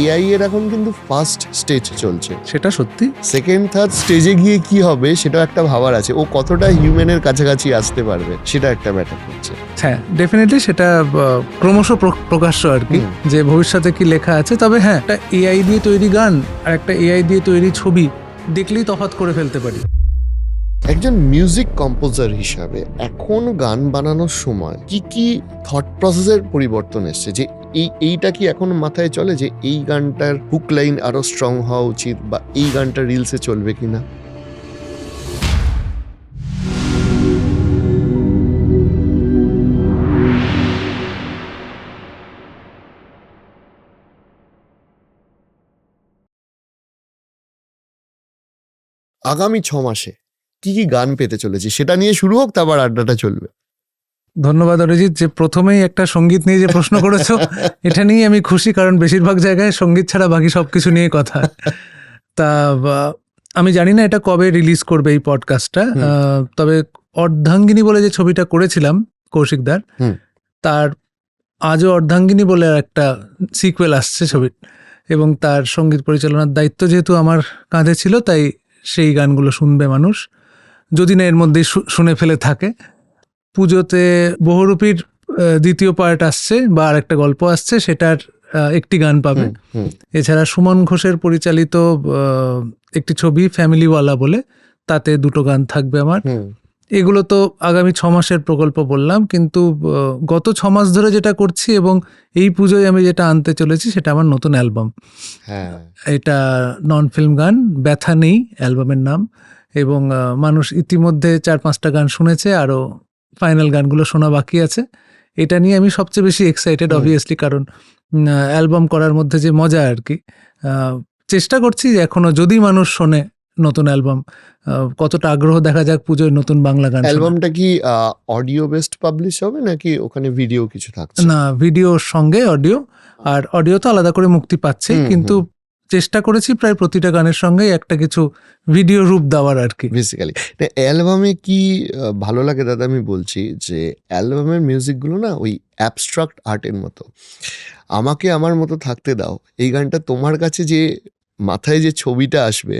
AI এর এখন কিন্তু ফার্স্ট স্টেজ চলছে, সেটা সত্যি। সেকেন্ড থার্ড স্টেজে গিয়ে কি হবে সেটা একটা ভাবার আছে, ও কতটা হিউম্যানের কাছাকাছি আসতে পারবে সেটা একটা ম্যাটার করছে। হ্যাঁ, ডেফিনেটলি সেটা ক্রমশ প্রকাশ্য আর কি, যে ভবিষ্যতে কি লেখা আছে। তবে হ্যাঁ, একটা এআই দিয়ে তৈরি গান আর একটা এআই দিয়ে তৈরি ছবি দেখলেই তফাৎ করে ফেলতে পারি। একজন মিউজিক কম্পোজার হিসাবে এখন গান বানানোর সময় কি কি থট প্রসেসের পরিবর্তন এসছে, যে এইটা কি এখন মাথায় চলে যে এই গানটার হুক লাইন আরো স্ট্রং হওয়া উচিত, বা এই গানটা রিলসে চলবে কিনা? আগামী 6 মাসে কি কি গান পেতে চলেছে সেটা নিয়ে শুরু হোক, তারপর আড্ডাটা চলবে। ধন্যবাদ অরিজিৎ, যে প্রথমেই একটা সঙ্গীত নিয়ে যে প্রশ্ন করেছো এটা নিয়ে আমি খুশি, কারণ বেশিরভাগ জায়গায় সঙ্গীত ছাড়া বাকি সবকিছু নিয়ে কথা। তা আমি জানি না এটা কবে রিলিজ করবে এই পডকাস্টটা, তবে অর্ধাঙ্গিনী বলে যে ছবিটা করেছিলাম কৌশিকদার, তার আজও অর্ধাঙ্গিনী বলে একটা সিকুয়েল আসছে ছবির, এবং তার সঙ্গীত পরিচালনার দায়িত্ব যেহেতু আমার কাঁধে ছিল, তাই সেই গানগুলো শুনবে মানুষ, যদি না এর মধ্যেই শুনে ফেলে থাকে। পুজোতে বহুরূপীর দ্বিতীয় পার্ট আসছে, বা আর একটা গল্প আসছে, সেটার একটি গান পাবে। এছাড়া সুমন ঘোষের পরিচালিত একটি ছবি ফ্যামিলিওয়ালা বলে, তাতে 2টো গান থাকবে আমার। এগুলো তো আগামী 6 মাসের প্রকল্প বললাম, কিন্তু গত 6 মাস ধরে যেটা করছি এবং এই পুজোয় আমি যেটা আনতে চলেছি সেটা আমার নতুন অ্যালবাম। এটা নন ফিল্ম গান, ব্যথা নেই অ্যালবামের নাম, এবং মানুষ ইতিমধ্যে 4-5টা গান শুনেছে, আরও ফাইনাল গানগুলো শোনা বাকি আছে। এটা নিয়ে আমি সবচেয়ে বেশি এক্সাইটেড অবভিয়াসলি, কারণ অ্যালবাম করার মধ্যে যে মজা আর কি। চেষ্টা করছি এখনো, যদি মানুষ শোনে নতুন অ্যালবাম, কতটা আগ্রহ দেখা যাক পুজোয় নতুন বাংলা গান। অ্যালবামটা কি অডিও বেসড পাবলিশ হবে নাকি ওখানে ভিডিও কিছু থাকছে? না, ভিডিওর সঙ্গে অডিও, আর অডিও তো আলাদা করে মুক্তি পাচ্ছে, কিন্তু চেষ্টা করেছি প্রায় প্রতিটা গানের সঙ্গে একটা কিছু ভিডিও রূপ দেওয়ার আর কি। বেসিক্যালি অ্যালবামে কি ভালো লাগে দাদা, আমি বলছি যে অ্যালবামের মিউজিকগুলো না ওই অ্যাবস্ট্রাক্ট আর্টের মতো। আমাকে আমার মতো থাকতে দাও, এই গানটা তোমার কাছে যে মাথায় যে ছবিটা আসবে,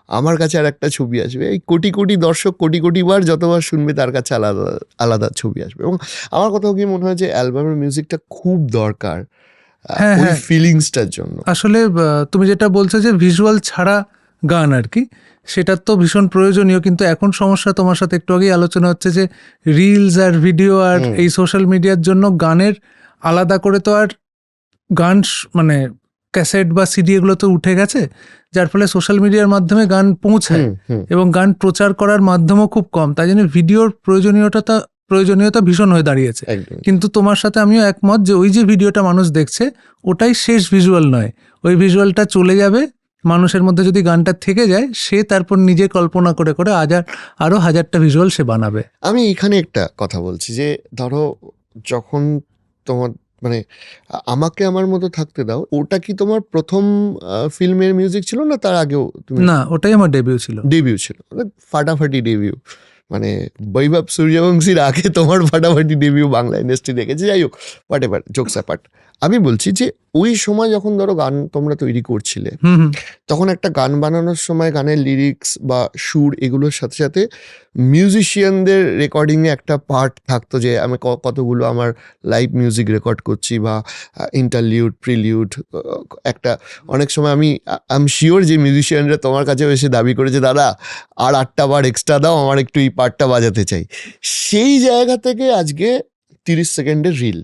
আমার কাছে আর একটা ছবি আসবে। এই কোটি কোটি দর্শক কোটি কোটি বার যতবার শুনবে তার কাছে আলাদা আলাদা ছবি আসবে। এবং আমার কোথাও কি মনে হয় যে অ্যালবামের মিউজিকটা খুব দরকার ওই ফিলিংসটার জন্য। আসলে তুমি যেটা বলছো যে ভিজুয়াল ছাড়া গান আর কি, সেটা তো ভীষণ প্রয়োজনীয়, কিন্তু এখন সমস্যা তোমার সাথে একটু আগেই আলোচনা হচ্ছে যে রিলস আর ভিডিও আর এই সোশ্যাল মিডিয়ার জন্য গানের আলাদা করে তো আর গান মানে ক্যাসেট বা সিডি এগুলো তো উঠে গেছে, যার ফলে সোশ্যাল মিডিয়ার মাধ্যমে গান পৌঁছায় এবং গান প্রচার করার মাধ্যমও খুব কম, তাই জন্য ভিডিওর প্রয়োজনীয়তা ভীষণ হয়ে দাঁড়িয়েছে। কিন্তু তোমার সাথে আমিও একমত যে ওই যে ভিডিওটা মানুষ দেখছে ওটাই শেষ ভিজুয়াল নয়, ওই ভিজুয়ালটা চলে যাবে, মানুষের মধ্যে যদি গানটা থেকে যায়, সে তারপর নিজে কল্পনা করে করে আরো 1000টা ভিজুয়াল সে বানাবে। আমি এখানে একটা কথা বলছি যে ধরো যখন তোমার মানে আমাকে আমার মতো থাকতে দাও, ওটা কি তোমার প্রথম ফিল্মের মিউজিক ছিল না তার আগেও? না, ওটাই আমার ডেবিউ ছিল। ফাটাফাটি ডেবিউ, মানে বৈভব সূর্যবংশীর আগে তোমার ফাটাফাটি ডেবিউ বাংলা ইন্ডাস্ট্রি দেখেছে। যাই হোক, হোয়াট এভার, জোকস অ্যাপার্ট, আমি বলছি যে ওই সময় যখন ধরো গান তোমরা তৈরি করছিলে, তখন একটা গান বানানোর সময় গানের লিরিক্স বা সুর এগুলোর সাথে সাথে মিউজিশিয়ানদের রেকর্ডিংয়ে একটা পার্ট থাকতো, যে আমি কতগুলো আমার লাইভ মিউজিক রেকর্ড করছি, বা ইন্টারলিউড প্রিলিউড একটা। অনেক সময় আমি শিওর যে মিউজিশিয়ানরা তোমার কাছেও এসে দাবি করেছে, দাদা আর 8টা বার এক্সট্রা দাও, আমার একটু এই পার্টটা বাজাতে চাই। সেই জায়গা থেকে আজকে 30 সেকেন্ডের রিল।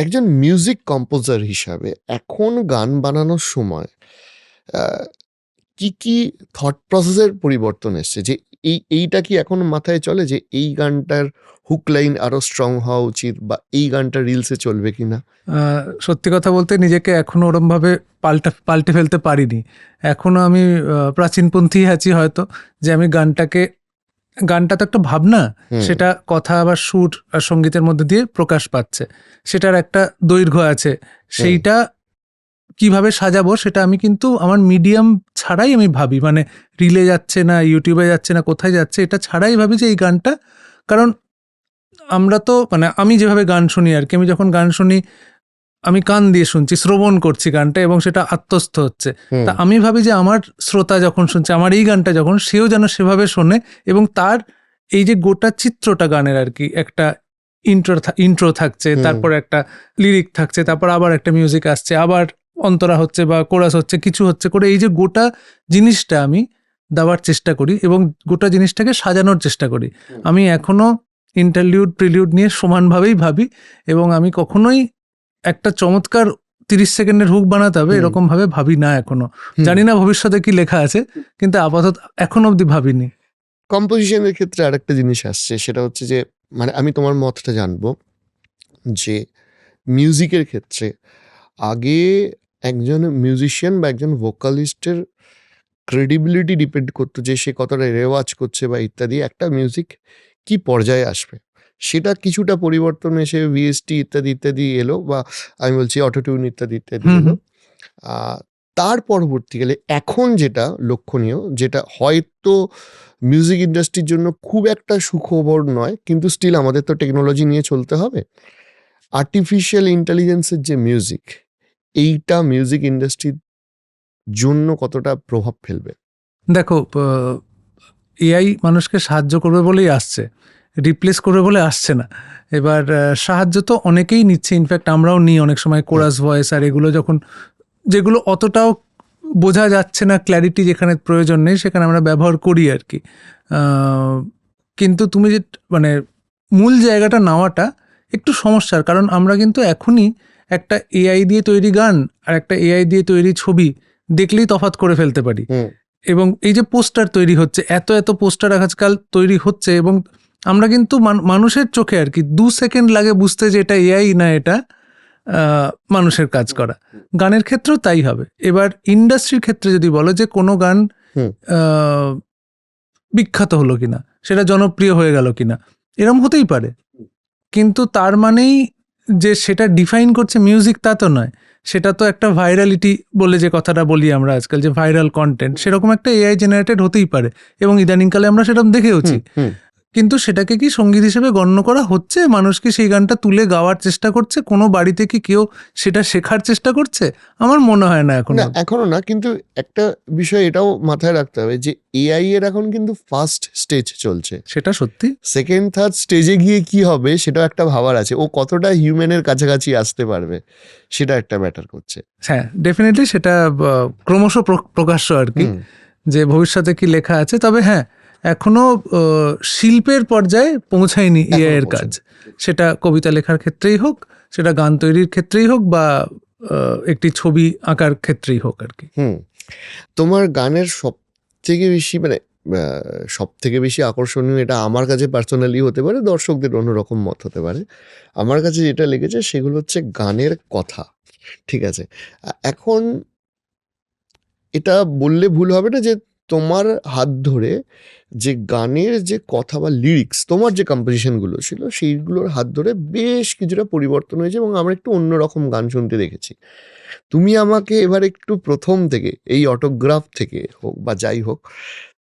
একজন মিউজিক কম্পোজার হিসাবে এখন গান বানানোর সময় কি কি থট প্রসেসের পরিবর্তন এসছে, যে এইটা কি এখন মাথায় চলে যে এই গানটার হুক লাইন আরো স্ট্রং হওয়া উচিত, বা এই গানটা রিলসে চলবে কিনা? সত্যি কথা বলতে নিজেকে এখনো ওরম ভাবে পাল্টে ফেলতে পারিনি। এখনো আমি প্রাচীনপন্থী আছি হয়তো, যে আমি গানটা তো একটা ভাবনা, সেটা কথা বা সুর আর সঙ্গীতের মধ্যে দিয়ে প্রকাশ পাচ্ছে, সেটার একটা দৈর্ঘ্য আছে, সেইটা কিভাবে সাজাবো সেটা আমি কিন্তু আমার মিডিয়াম ছাড়াই আমি ভাবি, মানে রিলে যাচ্ছে না, ইউটিউবে যাচ্ছে না, কোথায় যাচ্ছে, এটা ছাড়াই ভাবি যে এই গানটা, কারণ আমরা তো মানে আমি যেভাবে গান শুনি আর কি, আমি যখন গান শুনি আমি কান দিয়ে শুনছি, শ্রবণ করছি গানটা এবং সেটা আত্মস্থ হচ্ছে। হুম, তা আমি ভাবি যে আমার শ্রোতা যখন শুনছে আমার এই গানটা যখন, সেও যেন সেভাবে শোনে এবং তার এই যে গোটা চিত্রটা গানের আর কি, একটা ইন্ট্রো থাকছে, হুম। তারপর একটা লিরিক থাকছে, তারপর আবার একটা মিউজিক আসছে, আবার অন্তরা হচ্ছে বা কোরাস হচ্ছে, কিছু হচ্ছে করে এই যে গোটা জিনিসটা আমি দেওয়ার চেষ্টা করি এবং গোটা জিনিসটাকে সাজানোর চেষ্টা করি। আমি এখনো ইন্টারলিউড প্রিলিউড নিয়ে সমানভাবেই ভাবি এবং আমি কখনোই একটা চমৎকার 30 সেকেন্ডের হুক বানাতে হবে হুম। এরকম ভাবে ভাবি না এখনো। হুম। জানি না ভবিষ্যতে কি লেখা আছে, কিন্তু আপাতত এখন অবধি ভাবিনি। কম্পোজিশনের ক্ষেত্রে আরেকটা জিনিস আসছে, সেটা হচ্ছে যে মানে আমি তোমার মতটা জানবো যে মিউজিকের ক্ষেত্রে আগে একজন মিউজিশিয়ান বা একজন ভোকালিস্টের ক্রেডিবিলিটি ডিপেন্ড করতো যে সে কতটা রেওয়াজ করছে বা ইত্যাদি, একটা মিউজিক কি পর্যায়ে আসবে। সেটা কিছুটা পরিবর্তন এসে ভিএসটি ইত্যাদি ইত্যাদি এলো, বা আমি বলছি অটোটিউন ইত্যাদি ইত্যাদি হুম, এলো। তার পরবর্তীকালে এখন যেটা লক্ষণীয়, যেটা হয়তো মিউজিক ইন্ডাস্ট্রির জন্য খুব একটা সুখবর নয়, কিন্তু স্টিল আমাদের তো টেকনোলজি নিয়ে চলতে হবে। আর্টিফিশিয়াল ইন্টেলিজেন্সের যে মিউজিক, এইটা মিউজিক ইন্ডাস্ট্রির জন্য কতটা প্রভাব ফেলবে? দেখো, এআই মানুষকে সাহায্য করবে বলেই আসছে, রিপ্লেস করবে বলে আসছে না। এবার সাহায্য তো অনেকেই নিচ্ছে, ইনফ্যাক্ট আমরাও নিই অনেক সময় কোরাস ভয়েস আর এগুলো, যখন যেগুলো অতটাও বোঝা যাচ্ছে না, ক্ল্যারিটি যেখানে প্রয়োজন নেই সেখানে আমরা ব্যবহার করি আর কি। কিন্তু তুমি যে মানে মূল জায়গাটা নেওয়াটা একটু সমস্যার, কারণ আমরা কিন্তু এখনই একটা এআই দিয়ে তৈরি গান আর একটা এআই দিয়ে তৈরি ছবি দেখলেই তফাৎ করে ফেলতে পারি। হুম, এবং এই যে পোস্টার তৈরি হচ্ছে, এত এত পোস্টার আজকাল তৈরি হচ্ছে এবং আমরা কিন্তু মানুষের চোখে আর কি 2 সেকেন্ড লাগে বুঝতে যে এটা এআই না এটা মানুষের কাজ করা। গানের ক্ষেত্রেও তাই হবে। এবার ইন্ডাস্ট্রির ক্ষেত্রে যদি বলো যে কোনো গান হুম। আহ, বিখ্যাত হলো কিনা, সেটা জনপ্রিয় হয়ে গেল কিনা, এরম হতেই পারে, কিন্তু তার মানেই যে সেটা ডিফাইন করছে মিউজিক তা তো নয়। সেটা তো একটা ভাইরালিটি বলে যে কথাটা বলি আমরা আজকাল, যে ভাইরাল কন্টেন্ট, সেরকম একটা এআই জেনারেটেড হতেই পারে এবং ইদানিংকালে আমরা সেরকম দেখেওছি। হুম। কিন্তু সেটাকে কি সঙ্গীত হিসেবে গণ্য করা হচ্ছে? মানুষ কি সেই গানটা তুলে গাওয়ার চেষ্টা করছে? কোনো বাড়িতে কি কেউ সেটা শেখার চেষ্টা করছে? আমার মনে হয় না এখন। না, এখনো না, কিন্তু একটা বিষয় এটাও মাথায় রাখতে হবে যে এআই এর এখন কিন্তু ফার্স্ট স্টেজ চলছে। সেটা সত্যি। সেকেন্ড থার্ড স্টেজে গিয়ে কি হবে সেটাও একটা ভাবার আছে, ও কতটা হিউম্যানের কাছাকাছি আসতে পারবে সেটা একটা ম্যাটার করছে। হ্যাঁ, ডেফিনেটলি সেটা ক্রমশ প্রকাশ্য আর কি, হুম, যে ভবিষ্যতে কি লেখা আছে। তবে হ্যাঁ, এখনো শিল্পের পর্যায়ে পৌঁছায়নি এখনো এআই এর কাজ। সেটা কবিতা লেখার ক্ষেত্রেই হোক, সেটা গান তৈরির ক্ষেত্রেই হোক, বা একটি ছবি আঁকার ক্ষেত্রেই হোক আর কি। হুম। তোমার গানের সব থেকে বেশি মানে সব থেকে বেশি আকর্ষণীয়, এটা আমার কাছে পার্সোনালি হতে পারে, দর্শকদের অন্যরকম মত হতে পারে, আমার কাছে যেটা লেগেছে সেগুলো হচ্ছে গানের কথা। ঠিক আছে, এখন এটা বললে ভুল হবে না যে তোমার হাত ধরে যে গানের যে কথা বা লিরিক্স, তোমার যে কম্পোজিশনগুলো ছিল সেইগুলোর হাত ধরে বেশ কিছুটা পরিবর্তন হয়েছে এবং আমরা একটু অন্যরকম গান শুনতে দেখেছি। তুমি আমাকে এবার একটু প্রথম থেকে, এই অটোগ্রাফ থেকে হোক বা যাই হোক,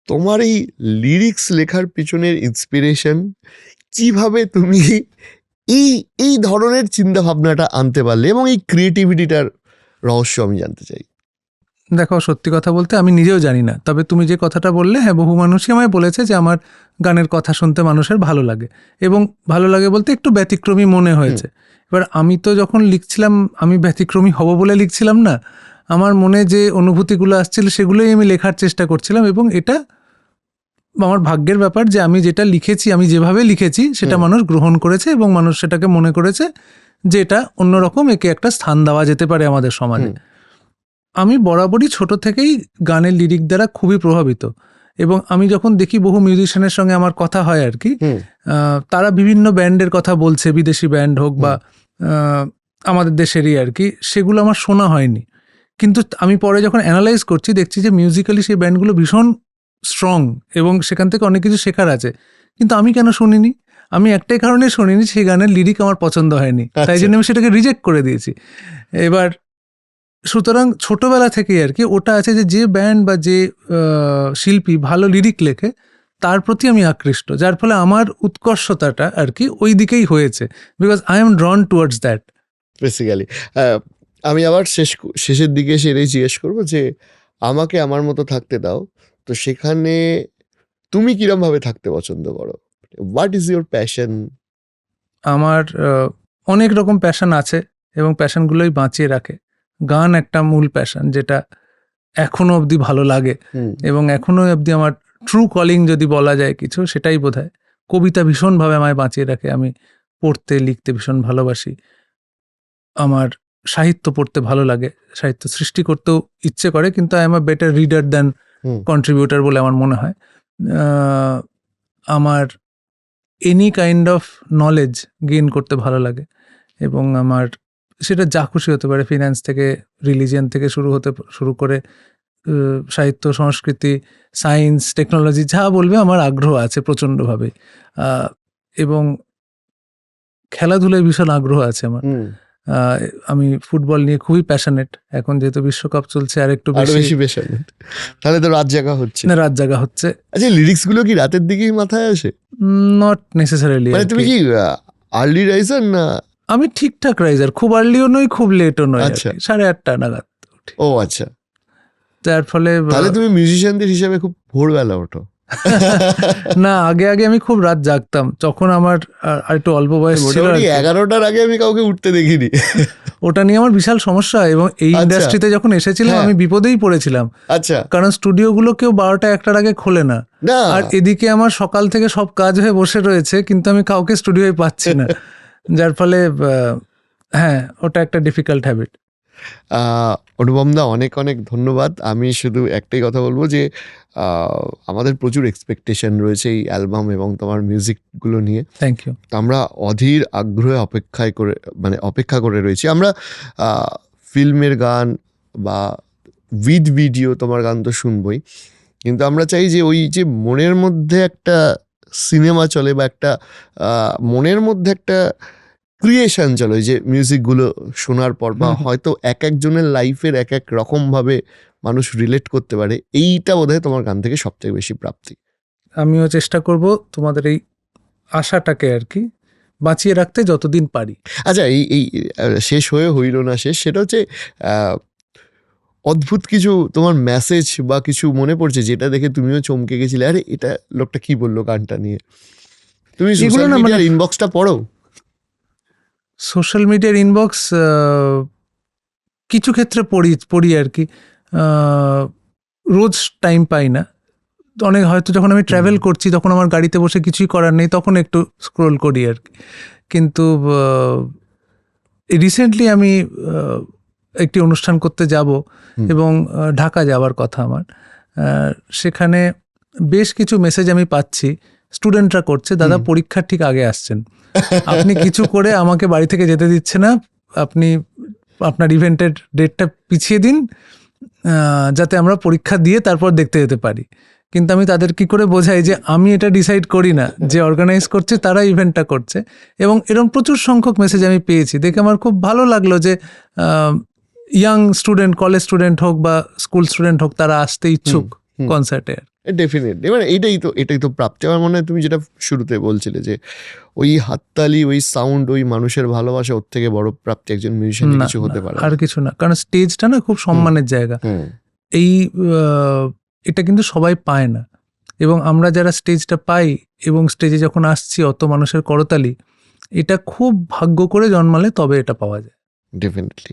তোমার এই লিরিক্স লেখার পিছনের ইন্সপিরেশন, কিভাবে তুমি এই এই ধরনের চিন্তা ভাবনাটা আনতে পারলে, এবং এই ক্রিয়েটিভিটিটার রহস্য আমি জানতে চাই। দেখো, সত্যি কথা বলতে আমি নিজেও জানি না, তবে তুমি যে কথাটা বললে, হ্যাঁ, বহু মানুষই আমায় বলেছে যে আমার গানের কথা শুনতে মানুষের ভালো লাগে, এবং ভালো লাগে বলতে একটু ব্যতিক্রমী মনে হয়েছে। এবার আমি তো যখন লিখছিলাম, আমি ব্যতিক্রমী হব বলে লিখছিলাম না, আমার মনে যে অনুভূতিগুলো আসছিল সেগুলোই আমি লেখার চেষ্টা করছিলাম, এবং এটা আমার ভাগ্যের ব্যাপার যে আমি যেটা লিখেছি, আমি যেভাবে লিখেছি সেটা মানুষ গ্রহণ করেছে এবং মানুষ সেটাকে মনে করেছে যে এটা অন্যরকম, একে একটা স্থান দেওয়া যেতে পারে আমাদের সমাজে। আমি বরাবরই ছোট থেকেই গানের লিরিক দ্বারা খুবই প্রভাবিত, এবং আমি যখন দেখি বহু মিউজিশিয়ানের সঙ্গে আমার কথা হয় আর কি, তারা বিভিন্ন ব্যান্ডের কথা বলছে, বিদেশি ব্যান্ড হোক বা আমাদের দেশেরই আর কি, সেগুলো আমার শোনা হয়নি, কিন্তু আমি পরে যখন অ্যানালাইজ করছি দেখছি যে মিউজিক্যালি সেই ব্যান্ডগুলো ভীষণ স্ট্রং এবং সেখান থেকে অনেক কিছু শেখার আছে, কিন্তু আমি কেন শুনিনি? আমি একটাই কারণে শুনিনি, সেই গানের লিরিক আমার পছন্দ হয়নি, তাই জন্য আমি সেটাকে রিজেক্ট করে দিয়েছি। এবার সুতরাং ছোটবেলা থেকেই আর কি ওটা আছে যে ব্যান্ড বা যে শিল্পী ভালো লিরিক লেখে তার প্রতি আমি আকৃষ্ট, যার ফলে আমার উৎকর্ষতাটা আর কি ওই দিকেই হয়েছে, because I am ড্রন towards that. Basically আমি আবার শেষের দিকে এসে এটাই জিজ্ঞেস করবো যে আমাকে আমার মতো থাকতে দাও, তো সেখানে তুমি কিরম ভাবে থাকতে পছন্দ করো? What is your passion? আমার অনেক রকম প্যাশন আছে এবং প্যাশনগুলোই বাঁচিয়ে রাখে। গান একটা মূল প্যাশন, যেটা এখনো অবধি ভালো লাগে এবং এখনো অবধি আমার ট্রু কলিং যদি বলা যায় কিছু, সেটাই বোধহয়। কবিতা ভীষণভাবে আমায় বাঁচিয়ে রাখে। আমি পড়তে লিখতে ভীষণ ভালোবাসি। আমার সাহিত্য পড়তে ভালো লাগে, সাহিত্য সৃষ্টি করতেও ইচ্ছে করে, কিন্তু I am a better reader than contributor বলে আমার মনে হয়। আমার any kind of knowledge gain করতে ভালো লাগে এবং আমার সেটা যা খুশি হতে পারে, ফিন্যান্স থেকে রিলিজিয়ান থেকে শুরু করে সাহিত্য, সংস্কৃতি, সায়েন্স, টেকনোলজি, যা বলবে আমার আগ্রহ আছে প্রচণ্ডভাবে। এবং খেলাধুলায় ভীষণ আগ্রহ আছে আমার। আমি ফুটবল নিয়ে খুবই প্যাশনেট। এখন যেহেতু বিশ্বকাপ চলছে আর একটু বেশি প্যাশনেট। তাহলে তো রাত জাগা হচ্ছে। না, রাত জাগা হচ্ছে। আচ্ছা, লিরিক্স গুলো কি রাতের দিকেই মাথায় আসে? Not necessarily. মানে তুমি কি আর্লি রাইজার না? আমি ঠিকঠাক রাইজার, খুব আর্লিও নই খুব লেটও নই। আচ্ছা, 8:30 নাগাদ। ও আচ্ছা। যার ফলে তাহলে তুমি মিউজিশিয়ানদের হিসাবে খুব ভোরবেলা ওঠো? না, আগে আমি খুব রাত জাগতাম, যখন আমার আর একটু অল্প বয়স ছিল। 11টার আগে আমি কাউকে উঠতে দেখিনি। ওটা নিয়ে আমার বিশাল সমস্যা, এবং এই ইন্ডাস্ট্রিতে যখন এসেছিলাম আমি বিপদেই পড়েছিলাম। আচ্ছা, কারণ স্টুডিওগুলো কেউ 12টা-1টার আগে খোলে না, আর এদিকে আমার সকাল থেকে সব কাজ হয়ে বসে রয়েছে, কিন্তু আমি কাউকে স্টুডিওয় পাচ্ছি না। যার ফলে হ্যাঁ, ওটা একটা ডিফিকাল্ট হ্যাবিট। অনুপম দা, অনেক অনেক ধন্যবাদ। আমি শুধু একটাই কথা বলবো যে আমাদের প্রচুর এক্সপেকটেশন রয়েছে এই অ্যালবাম এবং তোমার মিউজিকগুলো নিয়ে। Thank you. আমরা অধীর আগ্রহে অপেক্ষা করে রয়েছি। আমরা ফিল্মের গান বা উইথ ভিডিও তোমার গান তো শুনবই, কিন্তু আমরা চাই যে ওই যে মনের মধ্যে একটা সিনেমা চলে বা একটা মনের মধ্যে একটা ক্রিয়েশন চলে, যে মিউজিকগুলো শোনার পর, বা হয়তো এক একজনের লাইফের এক এক রকমভাবে মানুষ রিলেট করতে পারে। এইটা বোধহয় তোমার গান থেকে সবথেকে বেশি প্রাপ্তি। আমিও চেষ্টা করব তোমাদের এই আশাটাকে আর কি বাঁচিয়ে রাখতে যতদিন পারি। আচ্ছা, এই শেষ হয়ে হইল না শেষ, সেটা হচ্ছে অদ্ভুত কিছু তোমার মেসেজ বা কিছু মনে পড়ছে যেটা দেখে তুমিও চমকে গেছিলে, আরে এটা লোকটা কি বললো গানটা নিয়ে? তুমি সোশ্যাল মিডিয়ার ইনবক্সটা পড়ো? সোশ্যাল মিডিয়ার ইনবক্স কিছু ক্ষেত্রে পড়ি আর কি। রোজ টাইম পাই না। অনেক হয়তো যখন আমি ট্রাভেল করছি, তখন আমার গাড়িতে বসে কিছুই করার নেই, তখন একটু স্ক্রোল করি আর কি। কিন্তু রিসেন্টলি আমি একটি অনুষ্ঠান করতে যাব এবং ঢাকা যাওয়ার কথা আমার। সেখানে বেশ কিছু মেসেজ আমি পাচ্ছি, স্টুডেন্টরা করছে, দাদা পরীক্ষার ঠিক আগে আসছেন, আপনি কিছু করে আমাকে বাড়ি থেকে যেতে দিচ্ছে না, আপনি আপনার ইভেন্টের ডেটটা পিছিয়ে দিন যাতে আমরা পরীক্ষা দিয়ে তারপর দেখতে যেতে পারি। কিন্তু আমি তাদের কি করে বোঝাই যে আমি এটা ডিসাইড করি না, যে অর্গানাইজ করছে তারা ইভেন্টটা করছে। এবং এরকম প্রচুর সংখ্যক মেসেজ আমি পেয়েছি, দেখে আমার খুব ভালো লাগলো যে ইয়াং স্টুডেন্ট, কলেজ স্টুডেন্ট হোক বা স্কুল স্টুডেন্ট হোক, তারা আসতে ইচ্ছুক কনসার্টে। ডেফিনেটলি, মানে এটাই তো প্রাপ্তি। আমার মনে হয় তুমি যেটা শুরুতে বলছিলে যে ওই হাততালি, ওই সাউন্ড, ওই মানুষের ভালোবাসা, ওর থেকে বড় প্রাপ্তি একজন মিউজিশিয়ানের কিছু হতে পারে আর কিছু না। কারণ স্টেজটা না খুব সম্মানের জায়গা। এটা কিন্তু সবাই পায় না, এবং আমরা যারা স্টেজটা পাই এবং স্টেজে যখন আসছি অত মানুষের করতালি, এটা খুব ভাগ্য করে জন্মালে তবে এটা পাওয়া যায়। ডেফিনেটলি।